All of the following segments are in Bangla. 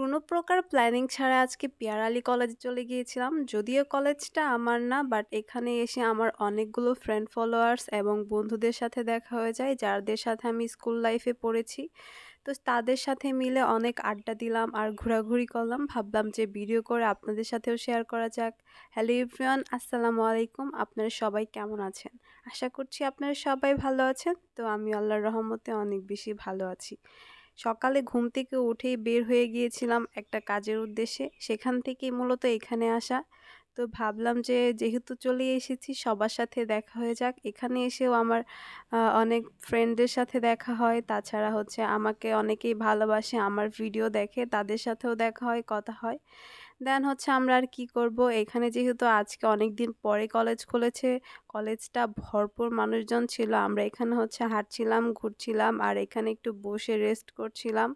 কোনো প্রকার প্ল্যানিং ছাড়া আজকে পিয়ার আলী কলেজে চলে গিয়েছিলাম। যদিও কলেজটা আমার না, বাট এখানে এসে আমার অনেকগুলো ফ্রেন্ড ফলোয়ার্স এবং বন্ধুদের সাথে দেখা হয়ে যায়, যাদের সাথে আমি স্কুল লাইফে পড়েছি। তো তাদের সাথে মিলে অনেক আড্ডা দিলাম আর ঘোরাঘুরি করলাম। ভাবলাম যে ভিডিও করে আপনাদের সাথেও শেয়ার করা যাক। হ্যালো এভরিওয়ান, আসসালামু আলাইকুম। আপনারা সবাই কেমন আছেন? আশা করছি আপনারা সবাই ভালো আছেন। তো আমি আল্লাহর রহমতে অনেক বেশি ভালো আছি। সকালে ঘুম থেকে উঠেই বের হয়ে গিয়েছিলাম একটা কাজের উদ্দেশ্যে, সেখান থেকেই মূলত এখানে আসা। তো ভাবলাম যে যেহেতু চলে এসেছি সবার সাথে দেখা হয়ে যাক। এখানে এসেও আমার অনেক ফ্রেন্ডদের সাথে দেখা হয়, তাছাড়া হচ্ছে আমাকে অনেকেই ভালোবাসে, আমার ভিডিও দেখে, তাদের সাথেও দেখা হয়, কথা হয়। দেন হচ্ছে আমরা আর কি করব, এখানে যেহেতু আজকে অনেক দিন পরে কলেজ খুলেছে, কলেজটা ভরপুর মানুষজন ছিল। আমরা এখানে হচ্ছে হাঁটছিলাম, ঘুরছিলাম আর এখানে একটু বসে রেস্ট করছিলাম।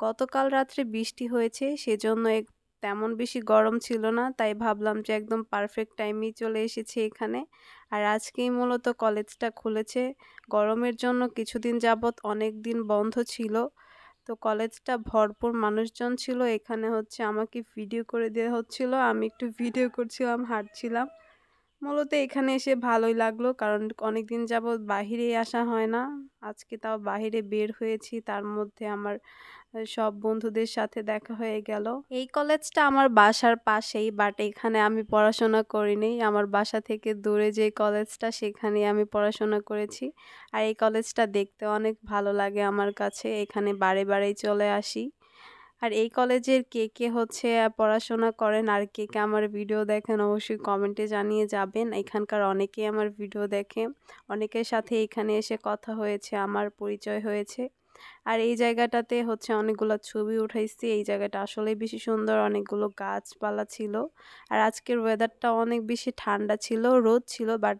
গতকাল রাত্রে বৃষ্টি হয়েছে, সেজন্য তেমন বেশি গরম ছিল না, তাই ভাবলাম যে একদম পারফেক্ট টাইমেই চলে এসেছি এখানে। আর আজকেই মূলত কলেজটা খুলেছে। গরমের জন্য কিছুদিন যাবৎ অনেক দিন বন্ধ ছিল। তো কলেজটা ভরপুর মানুষজন ছিল। এখানে হচ্ছে আমাকে ভিডিও করে দেওয়া হচ্ছিল, আমি একটু ভিডিও করছিলাম, হাঁটছিলাম। মূলত এখানে এসে ভালোই লাগলো, কারণ অনেকদিন যাবৎ বাহিরেই আসা হয় না। আজকে তাও বাহিরে বের হয়েছি, তার মধ্যে আমার সব বন্ধুদের সাথে দেখা হয়ে গেল। এই কলেজটা আমার বাসার পাশেই, বাট এখানে আমি পড়াশোনা করিনি। আমার বাসা থেকে দূরে যে কলেজটা, সেখানেই আমি পড়াশোনা করেছি। আর এই কলেজটা দেখতে অনেক ভালো লাগে আমার কাছে, এখানে বারে বারেই চলে আসি। আর এই কলেজের কে কে হচ্ছে পড়াশোনা করেন আর কে কে আমার ভিডিও দেখেন, অবশ্যই কমেন্টে জানিয়ে যাবেন। এখানকার অনেকেই আমার ভিডিও দেখে, অনেকের সাথে এখানে এসে কথা হয়েছে, আমার পরিচয় হয়েছে। আর এই জায়গাটাতে হচ্ছে অনেকগুলো ছবি উঠাইছি। এই জায়গাটা আসলেই বেশি সুন্দর, অনেকগুলো গাছপালা ছিল। আর আজকের ওয়েদারটা অনেক বেশি ঠান্ডা ছিল, রোদ ছিল বাট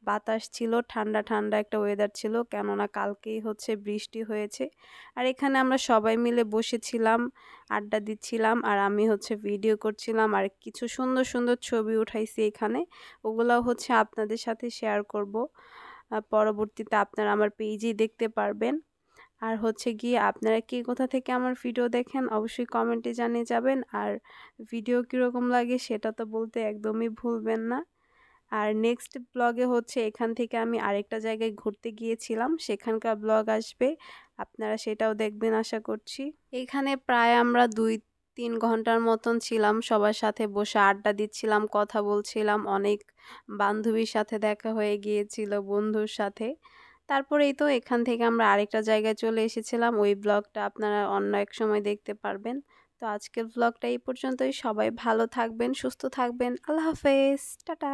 বাতাস ছিল, ঠান্ডা ঠান্ডা একটা ওয়েদার ছিল, কেননা কালকেই হচ্ছে বৃষ্টি হয়েছে। আর এখানে আমরা সবাই মিলে বসেছিলাম, আড্ডা দিচ্ছিলাম, আর আমি হচ্ছে ভিডিও করছিলাম আর কিছু সুন্দর সুন্দর ছবি উঠাইছি এখানে। ওগুলাও হচ্ছে আপনাদের সাথে শেয়ার করব। পরবর্তীতে আপনারা আমার পেজেই দেখতে পারবেন। আর হচ্ছে গিয়ে আপনারা কে কোথা থেকে আমার ভিডিও দেখেন অবশ্যই কমেন্টে জানিয়ে যাবেন। আর ভিডিও কীরকম লাগে সেটা তো বলতে একদমই ভুলবেন না। আর নেক্সট ব্লগে হচ্ছে এখান থেকে আমি আরেকটা জায়গায় ঘুরতে গিয়েছিলাম, সেখানকার ব্লগ আসবে, আপনারা সেটাও দেখবেন আশা করছি। এখানে প্রায় আমরা 2-3 ঘন্টার মতন ছিলাম, সবার সাথে বসে আড্ডা দিচ্ছিলাম, কথা বলছিলাম, অনেক বান্ধবীর সাথে দেখা হয়ে গিয়েছিল, বন্ধুর সাথে। তারপরে এই তো এখান থেকে আমরা আরেকটা জায়গায় চলে এসেছিলাম, ওই ব্লগটা আপনারা অন্য এক সময় দেখতে পারবেন। তো আজকের ব্লগটা এই পর্যন্তই। সবাই ভালো থাকবেন, সুস্থ থাকবেন। আল্লাহ হাফেজ, টাটা।